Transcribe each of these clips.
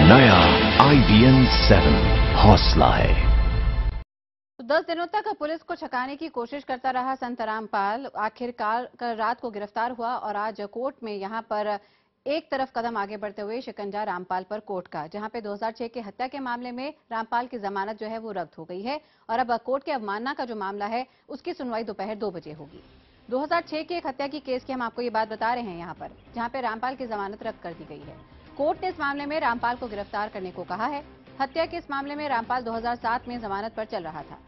नया IBM 7 हौसला है। 10 दिनों तक पुलिस को छकाने की कोशिश करता रहा संत रामपाल आखिरकार कल रात को गिरफ्तार हुआ और आज कोर्ट में यहां पर एक तरफ कदम आगे बढ़ते हुए शिकंजा रामपाल पर कोर्ट का, जहां पे 2006 के हत्या के मामले में रामपाल की जमानत जो है वो रद्द हो गई है और अब कोर्ट के अवमानना का जो मामला है उसकी सुनवाई दोपहर 2 बजे होगी। 2006 की एक हत्या की केस की हम आपको ये बात बता रहे हैं यहां पर, जहां पे रामपाल की जमानत रद्द कर दी गई है। कोर्ट ने इस मामले में रामपाल को गिरफ्तार करने को कहा है। हत्या के इस मामले में रामपाल 2007 में जमानत पर चल रहा था।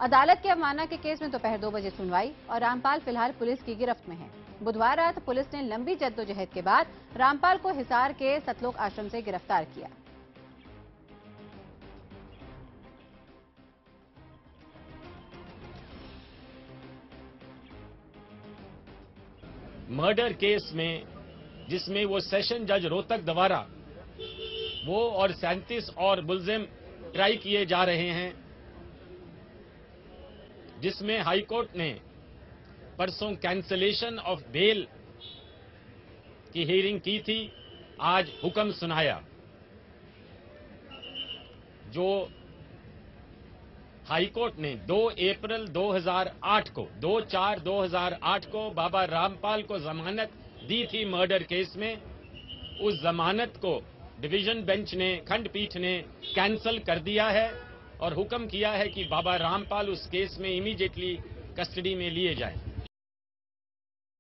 अदालत के अवमानना के केस में दोपहर 2 बजे सुनवाई और रामपाल फिलहाल पुलिस की गिरफ्त में है। बुधवार रात पुलिस ने लंबी जद्दोजहद के बाद रामपाल को हिसार के सतलोक आश्रम से गिरफ्तार किया। मर्डर केस में जिसमें वो सेशन जज रोहतक द्वारा वो और 37 और मुलजिम ट्राई किए जा रहे हैं, जिसमें हाईकोर्ट ने परसों कैंसलेशन ऑफ बेल की हियरिंग की थी, आज हुक्म सुनाया। जो हाईकोर्ट ने 2 अप्रैल 2008 को 2/4/2008 को बाबा रामपाल को जमानत दी थी मर्डर केस में, उस जमानत को डिवीजन बेंच ने, खंडपीठ ने कैंसल कर दिया है और हुक्म किया है कि बाबा रामपाल उस केस में इमीडिएटली कस्टडी में लिए जाएं।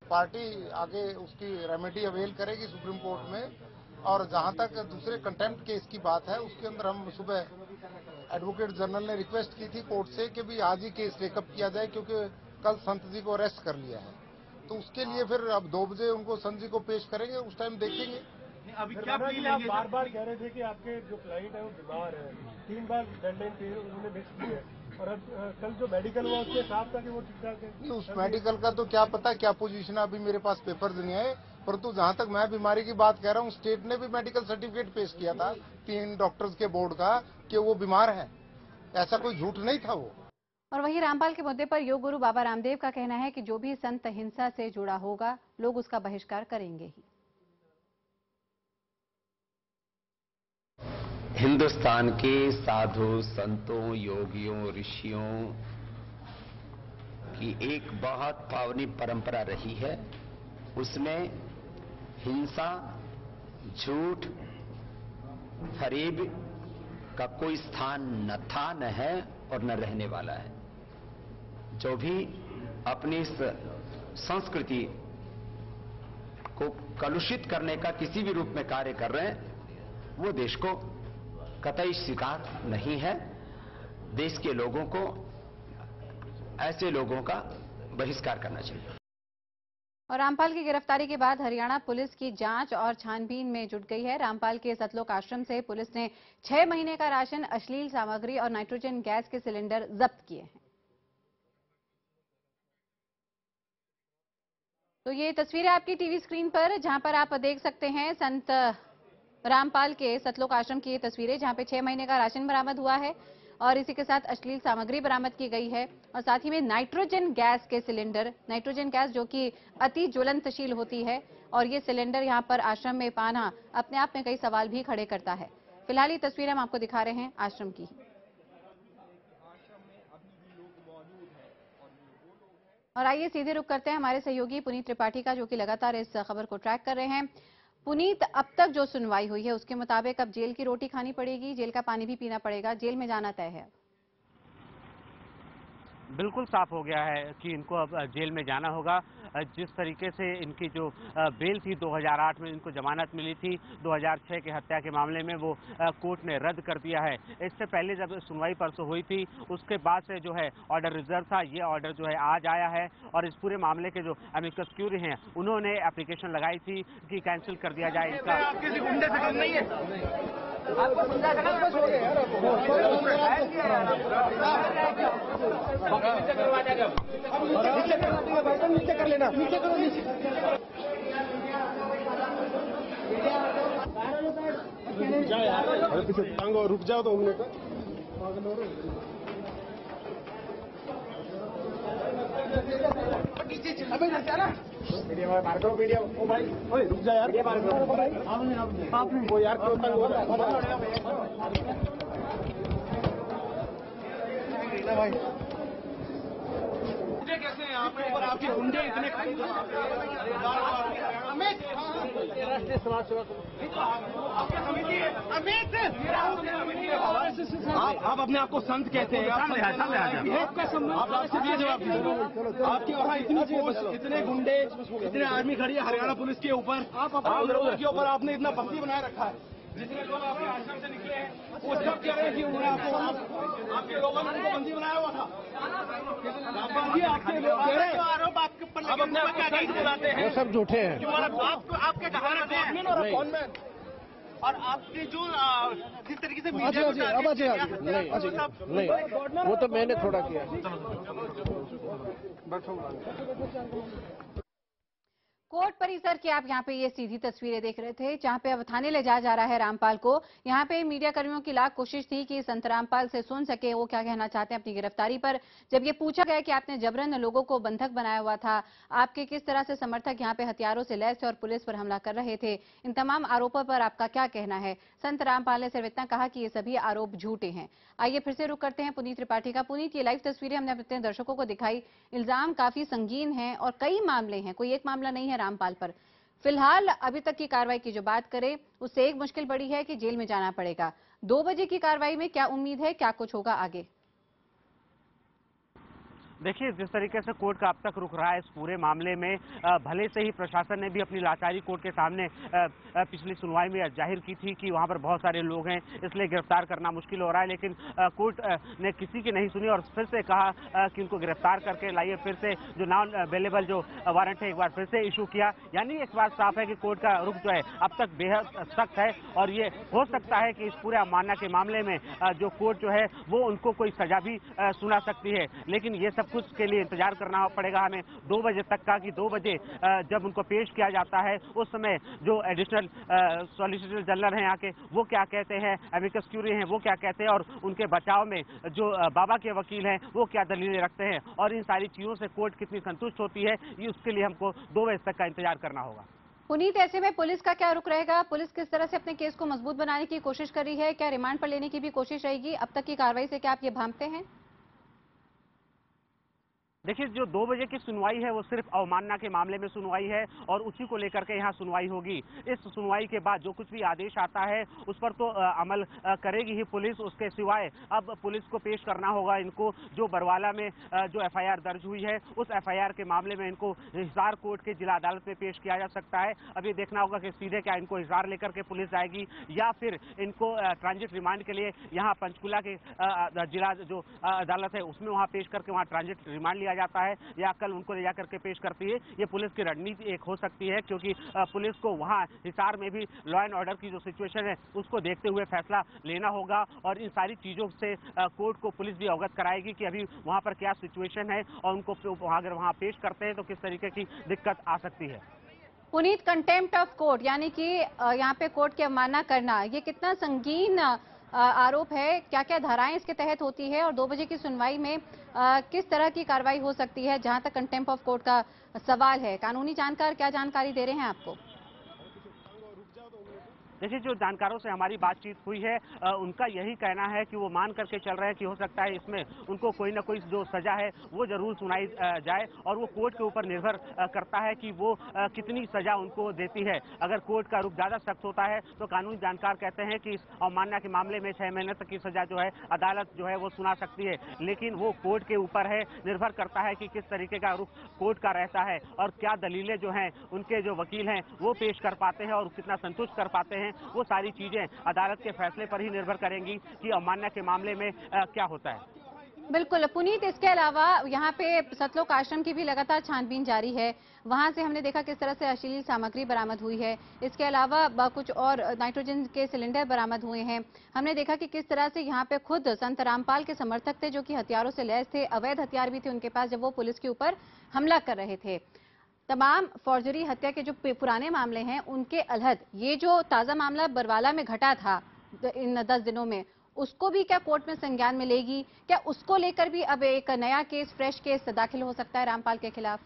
पार्टी आगे उसकी रेमेडी अवेल करेगी सुप्रीम कोर्ट में, और जहां तक दूसरे कंटेम्प्ट केस की बात है उसके अंदर हम सुबह एडवोकेट जनरल ने रिक्वेस्ट की थी कोर्ट से कि भी आज ही केस टेकअप किया जाए, क्योंकि कल संत जी को अरेस्ट कर लिया है। तो उसके लिए फिर अब 2 बजे उनको संत जी को पेश करेंगे, उस टाइम देखेंगे। अभी क्या प्ली लेंगे? आप बार कह रहे थे कि आपके जो क्लाइंट है वो बीमार है, 3 बार डेडलाइन थी, उन्होंने मिस की है, और अब कल जो मेडिकल हुआ उसके साथ था कि वो ठीक ठाक है। उस मेडिकल का तो क्या पता क्या पोजीशन है, अभी मेरे पास पेपर नहीं आए, परंतु जहां तक मैं बीमारी की बात कह रहा हूं, स्टेट ने भी मेडिकल सर्टिफिकेट पेश किया था 3 डॉक्टर्स के बोर्ड का कि वो बीमार है, ऐसा कोई झूठ नहीं था वो। और वहीं रामपाल के मुद्दे पर योग गुरु बाबा रामदेव का कहना है कि जो भी संत हिंसा से जुड़ा होगा लोग उसका बहिष्कार करेंगे ही। हिंदुस्तान के साधु संतों, योगियों, ऋषियों की एक बहुत पावनी परंपरा रही है। उसमें हिंसा, झूठ, फरेब का कोई स्थान न था, न है और न रहने वाला है। जो भी अपनी इस संस्कृति को कलुषित करने का किसी भी रूप में कार्य कर रहे हैं, वो देश को कतई स्वीकार नहीं है। देश के लोगों को ऐसे लोगों का बहिष्कार करना चाहिए। और रामपाल की गिरफ्तारी के बाद हरियाणा पुलिस की जांच और छानबीन में जुट गई है। रामपाल के सतलोक आश्रम से पुलिस ने 6 महीने का राशन, अश्लील सामग्री और नाइट्रोजन गैस के सिलेंडर जब्त किए हैं। तो ये तस्वीरें आपकी टीवी स्क्रीन पर, जहां पर आप देख सकते हैं संत रामपाल के सतलोक आश्रम की ये तस्वीरें, जहां पे 6 महीने का राशन बरामद हुआ है और इसी के साथ अश्लील सामग्री बरामद की गई है और साथ ही में नाइट्रोजन गैस के सिलेंडर, नाइट्रोजन गैस जो कि अति ज्वलंतशील होती है, और ये सिलेंडर यहां पर आश्रम में पाना अपने आप में कई सवाल भी खड़े करता है। फिलहाल ये तस्वीर हम आपको दिखा रहे हैं आश्रम की। और आइए सीधे रुख करते हैं हमारे सहयोगी पुनीत त्रिपाठी का, जो कि लगातार इस खबर को ट्रैक कर रहे हैं। पुनीत, अब तक जो सुनवाई हुई है उसके मुताबिक अब जेल की रोटी खानी पड़ेगी, जेल का पानी भी पीना पड़ेगा, जेल में जाना तय है? बिल्कुल साफ हो गया है कि इनको अब जेल में जाना होगा। जिस तरीके से इनकी जो बेल थी 2008 में इनको जमानत मिली थी, 2006 के हत्या के मामले में वो कोर्ट ने रद्द कर दिया है। इससे पहले जब सुनवाई परसों हुई थी उसके बाद से जो है ऑर्डर रिजर्व था, ये ऑर्डर जो है आज आया है और इस पूरे मामले के जो अमिकस क्यूरी हैं उन्होंने एप्लीकेशन लगाई थी कि कैंसिल कर दिया जाए इनका। नीचे कर लेना, नीचे करो, नीचे पीछे टांगो, रुक जाओ 2 मिनट। अबे मीडिया ओ भाई ओए रुक जा यार आपने वो यार क्यों तंग हो रहा है भाई कैसे हैं आपके ऊपर आपके गुंडे इतने राष्ट्रीय समाज सेवा आप अपने आप को संत कहते हैं आपका जवाब आपके वहाँ इतने गुंडे इतने आर्मी खड़ी है हरियाणा पुलिस के ऊपर आप लोगों के ऊपर आपने इतना बंदी बनाए रखा है जितने लोग आपके आश्रम से निकले हैं वो सब कह रहे हैं कि उन्होंने आपके लोगों ने उनको बंदी बनाया हुआ था आपके लोग कह रहे हैं आरोप आपके ऊपर आप अपने आप क्या बुलाते हैं वो सब झूठे हैं आपके गवर्नमेंट और आपने जो जिस तरीके से मीडिया नहीं वो तो मैंने थोड़ा किया। कोर्ट परिसर की आप यहाँ पे ये सीधी तस्वीरें देख रहे थे, जहाँ पे अब थाने ले जाया जा रहा है रामपाल को। यहाँ पे मीडिया कर्मियों की लाख कोशिश थी कि संत रामपाल से सुन सके वो क्या कहना चाहते हैं अपनी गिरफ्तारी पर। जब ये पूछा गया कि आपने जबरन लोगों को बंधक बनाया हुआ था, आपके किस तरह से समर्थक यहाँ पे हथियारों से लैस थे और पुलिस पर हमला कर रहे थे, इन तमाम आरोपों पर आपका क्या कहना है, संत रामपाल ने सिर्फ इतना कहा कि ये सभी आरोप झूठे हैं। आइए फिर से रुक करते हैं पुनीत त्रिपाठी का। पुनीत, ये लाइव तस्वीरें हमने अपने दर्शकों को दिखाई, इल्जाम काफी संगीन है और कई मामले हैं, कोई एक मामला नहीं है रामपाल पर। फिलहाल अभी तक की कार्रवाई की जो बात करें उससे एक मुश्किल बड़ी है कि जेल में जाना पड़ेगा। 2 बजे की कार्रवाई में क्या उम्मीद है, क्या कुछ होगा आगे? देखिए, जिस तरीके से कोर्ट का अब तक रुख रहा है इस पूरे मामले में, भले से ही प्रशासन ने भी अपनी लाचारी कोर्ट के सामने पिछली सुनवाई में जाहिर की थी कि वहां पर बहुत सारे लोग हैं इसलिए गिरफ्तार करना मुश्किल हो रहा है, लेकिन कोर्ट ने किसी की नहीं सुनी और फिर से कहा कि उनको गिरफ्तार करके लाइए। फिर से जो नॉन अवेलेबल जो वारंट है एक बार फिर से इशू किया। यानी एक बात साफ है कि कोर्ट का रुख जो है अब तक बेहद सख्त है और ये हो सकता है कि इस पूरे अवमानना के मामले में जो कोर्ट जो है वो उनको कोई सजा भी सुना सकती है। लेकिन ये सब कुछ के लिए इंतजार करना पड़ेगा हमें 2 बजे तक का, कि 2 बजे जब उनको पेश किया जाता है उस समय जो एडिशनल सॉलिसिटर जनरल हैं यहाँ के वो क्या कहते हैं, एमिकस क्यूरी हैं वो क्या कहते हैं और उनके बचाव में जो बाबा के वकील हैं वो क्या दलीलें रखते हैं और इन सारी चीजों से कोर्ट कितनी संतुष्ट होती है, ये उसके लिए हमको 2 बजे तक का इंतजार करना होगा। पुनीत, ऐसे में पुलिस का क्या रुख रहेगा? पुलिस किस तरह से अपने केस को मजबूत बनाने की कोशिश कर रही है? क्या रिमांड पर लेने की भी कोशिश रहेगी? अब तक की कार्रवाई से क्या आप ये भांपते हैं? देखिए, जो 2 बजे की सुनवाई है वो सिर्फ अवमानना के मामले में सुनवाई है और उसी को लेकर के यहाँ सुनवाई होगी। इस सुनवाई के बाद जो कुछ भी आदेश आता है उस पर तो अमल करेगी ही पुलिस। उसके सिवाय अब पुलिस को पेश करना होगा इनको, जो बरवाला में जो एफआईआर दर्ज हुई है उस एफआईआर के मामले में इनको हिसार कोर्ट के जिला अदालत में पेश किया जा सकता है। अभी देखना होगा कि सीधे क्या इनको हिसार लेकर के पुलिस जाएगी या फिर इनको ट्रांजिट रिमांड के लिए यहाँ पंचकुला के जिला जो अदालत है उसमें वहाँ पेश करके वहाँ ट्रांजिट रिमांड लिया जाता है या कल उनको ले जाकर के पेश करती है। ये पुलिस की रणनीति एक हो सकती है, क्योंकि पुलिस को वहां हिसार में भी लॉ एंड ऑर्डर की जो सिचुएशन है उसको देखते हुए फैसला लेना होगा और इन सारी चीजों से कोर्ट को पुलिस भी अवगत कराएगी कि अभी वहां पर क्या सिचुएशन है और उनको अगर वहां पेश करते हैं तो किस तरीके की दिक्कत आ सकती है। पुनीत, कंटेम्प्ट ऑफ कोर्ट यानी कि यहाँ पे कोर्ट की अवमानना करना, ये कितना संगीन आरोप है? क्या क्या धाराएं इसके तहत होती है और 2 बजे की सुनवाई में किस तरह की कार्रवाई हो सकती है जहां तक कंटेम्प्ट ऑफ कोर्ट का सवाल है? कानूनी जानकार क्या जानकारी दे रहे हैं आपको? देखिए, जो जानकारों से हमारी बातचीत हुई है उनका यही कहना है कि वो मान करके चल रहे हैं कि हो सकता है इसमें उनको कोई ना कोई जो सजा है वो जरूर सुनाई जाए और वो कोर्ट के ऊपर निर्भर करता है कि वो कितनी सजा उनको देती है। अगर कोर्ट का रुख ज्यादा सख्त होता है तो कानूनी जानकार कहते हैं कि इस अवमानना के मामले में 6 महीने तक की सजा जो है अदालत जो है वो सुना सकती है, लेकिन वो कोर्ट के ऊपर है, निर्भर करता है कि किस तरीके का रुख कोर्ट का रहता है और क्या दलीलें जो हैं उनके जो वकील हैं वो पेश कर पाते हैं और कितना संतुष्ट कर पाते हैं। वो सारी चीजें अदालत के फैसले पर ही निर्भर करेंगी कि अवमानना के मामले में क्या होता है। बिल्कुल पुनीत, इसके अलावा यहाँ पे सतलोक आश्रम की भी लगातार छानबीन जारी है। वहां से हमने देखा किस तरह से अश्लील सामग्री बरामद हुई है। इसके अलावा कुछ और नाइट्रोजन के सिलेंडर बरामद हुए हैं। हमने देखा कि किस तरह से यहाँ पे खुद संत रामपाल के समर्थक थे जो कि हथियारों से लैस थे, अवैध हथियार भी थे उनके पास जब वो पुलिस के ऊपर हमला कर रहे थे। तमाम फौजरी हत्या के जो पुराने मामले हैं उनके अलहद ये जो ताजा मामला बरवाला में घटा था इन 10 दिनों में, उसको भी क्या कोर्ट में संज्ञान में लेगी? क्या उसको लेकर भी अब एक नया केस, फ्रेश केस दाखिल हो सकता है रामपाल के खिलाफ?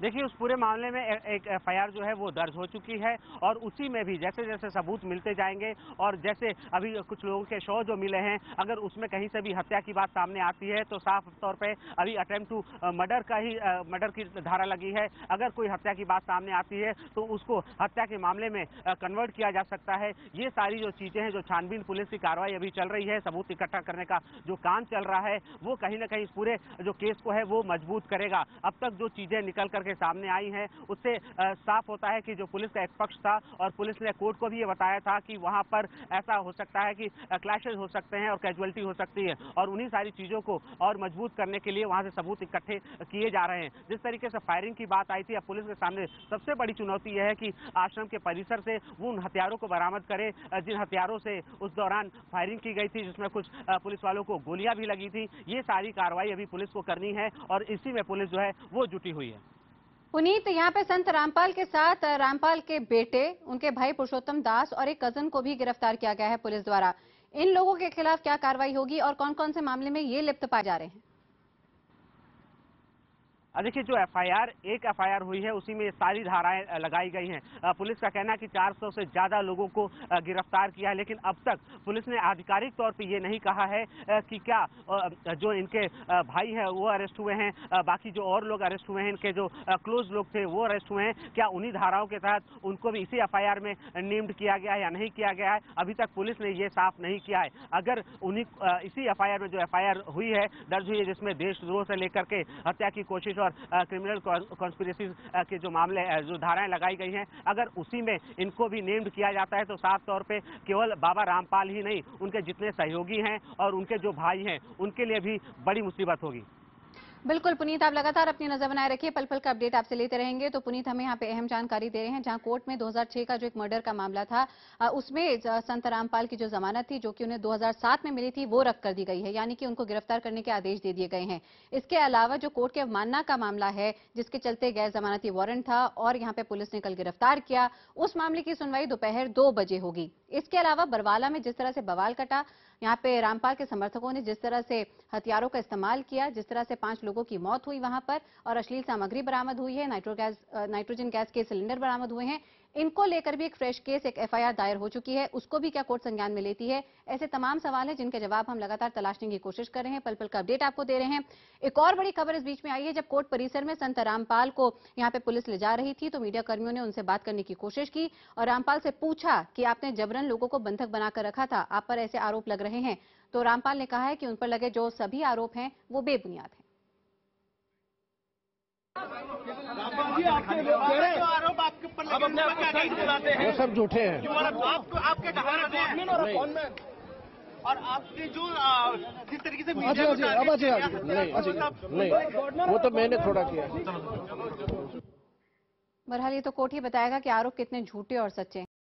देखिए, उस पूरे मामले में एक एफआईआर जो है वो दर्ज हो चुकी है और उसी में भी जैसे जैसे सबूत मिलते जाएंगे और जैसे अभी कुछ लोगों के शव जो मिले हैं, अगर उसमें कहीं से भी हत्या की बात सामने आती है तो साफ तौर पे अभी अटेम्प्ट टू मर्डर की धारा लगी है। अगर कोई हत्या की बात सामने आती है तो उसको हत्या के मामले में कन्वर्ट किया जा सकता है। ये सारी जो चीजें हैं, जो छानबीन पुलिस की कार्रवाई अभी चल रही है, सबूत इकट्ठा करने का जो काम चल रहा है, वो कहीं ना कहीं इस पूरे जो केस को है वो मजबूत करेगा। अब तक जो चीजें निकल करके सामने आई हैं उससे साफ होता है कि जो पुलिस का एक पक्ष था और पुलिस ने कोर्ट को भी ये बताया था कि वहां पर ऐसा हो सकता है कि क्लैशेस हो सकते हैं और कैजुअलिटी हो सकती है, और उन्हीं सारी चीजों को और मजबूत करने के लिए वहां से सबूत इकट्ठे किए जा रहे हैं। जिस तरीके से फायरिंग की बात आई थी, अब पुलिस के सामने सबसे बड़ी चुनौती यह है कि आश्रम के परिसर से वो उन हथियारों को बरामद करे जिन हथियारों से उस दौरान फायरिंग की गई थी, जिसमें कुछ पुलिस वालों को गोलियां भी लगी थी। ये सारी कार्रवाई अभी पुलिस को करनी है और इसी में पुलिस जो है वो जुटी हुई है। पुनीत, यहाँ पे संत रामपाल के साथ रामपाल के बेटे, उनके भाई पुरुषोत्तम दास और एक कजन को भी गिरफ्तार किया गया है पुलिस द्वारा। इन लोगों के खिलाफ क्या कार्रवाई होगी और कौन कौन से मामले में ये लिप्त पाए जा रहे हैं? देखिए, जो एक एफआईआर हुई है उसी में सारी धाराएं लगाई गई हैं। पुलिस का कहना है कि 400 से ज्यादा लोगों को गिरफ्तार किया है, लेकिन अब तक पुलिस ने आधिकारिक तौर पे ये नहीं कहा है कि क्या जो इनके भाई हैं वो अरेस्ट हुए हैं, बाकी जो और लोग अरेस्ट हुए हैं, इनके जो क्लोज लोग थे वो अरेस्ट हुए हैं, क्या उन्हीं धाराओं के तहत उनको भी इसी एफआईआर में नेम्ड किया गया है या नहीं किया गया है, अभी तक पुलिस ने ये साफ नहीं किया है। अगर उन्हीं इसी एफआईआर में जो एफआईआर हुई है, दर्ज हुई है, जिसमें देशद्रोह से लेकर के हत्या की कोशिश और क्रिमिनल कॉन्स्पिरेसी के जो मामले जो धाराएं लगाई गई हैं, अगर उसी में इनको भी नेम्ड किया जाता है तो साफ तौर पे केवल बाबा रामपाल ही नहीं, उनके जितने सहयोगी हैं और उनके जो भाई हैं, उनके लिए भी बड़ी मुसीबत होगी। बिल्कुल पुनीत, आप लगातार अपनी नजर बनाए रखिए, पल पल का अपडेट आपसे लेते रहेंगे। तो पुनीत हमें यहाँ पे अहम जानकारी दे रहे हैं, जहां कोर्ट में 2006 का जो एक मर्डर का मामला था, उसमें संत रामपाल की जो जमानत थी, जो कि उन्हें 2007 में मिली थी, वो रद्द कर दी गई है, यानी कि उनको गिरफ्तार करने के आदेश दे दिए गए हैं। इसके अलावा जो कोर्ट के अवमानना का मामला है, जिसके चलते गैर जमानती वारंट था और यहाँ पे पुलिस ने कल गिरफ्तार किया, उस मामले की सुनवाई दोपहर 2 बजे होगी। इसके अलावा बरवाला में जिस तरह से बवाल कटा, यहाँ पे रामपाल के समर्थकों ने जिस तरह से हथियारों का इस्तेमाल किया, जिस तरह से 5 लोगों की मौत हुई वहां पर और अश्लील सामग्री बरामद हुई है, नाइट्रोजन गैस के सिलेंडर बरामद हुए हैं, इनको लेकर भी एक फ्रेश केस, एक एफआईआर दायर हो चुकी है। उसको भी क्या कोर्ट संज्ञान में लेती है? ऐसे तमाम सवाल हैं जिनके जवाब हम लगातार तलाशने की कोशिश कर रहे हैं, पल पल का अपडेट आपको दे रहे हैं। एक और बड़ी खबर इस बीच में आई है, जब कोर्ट परिसर में संत रामपाल को यहाँ पे पुलिस ले जा रही थी तो मीडिया कर्मियों ने उनसे बात करने की कोशिश की और रामपाल से पूछा कि आपने जबरन लोगों को बंधक बनाकर रखा था, आप पर ऐसे आरोप लग रहे हैं। तो रामपाल ने कहा है कि उन पर लगे जो सभी आरोप हैं वो बेबुनियाद हैं। आरोप आपके ऊपर लगे हैं, वो सब झूठे हैं। आपके और आपने जो किस तरीके से नहीं, वो तो मैंने थोड़ा किया। बहरहाल ये तो कोर्ट ही बताएगा कि आरोप कितने झूठे और सच्चे हैं।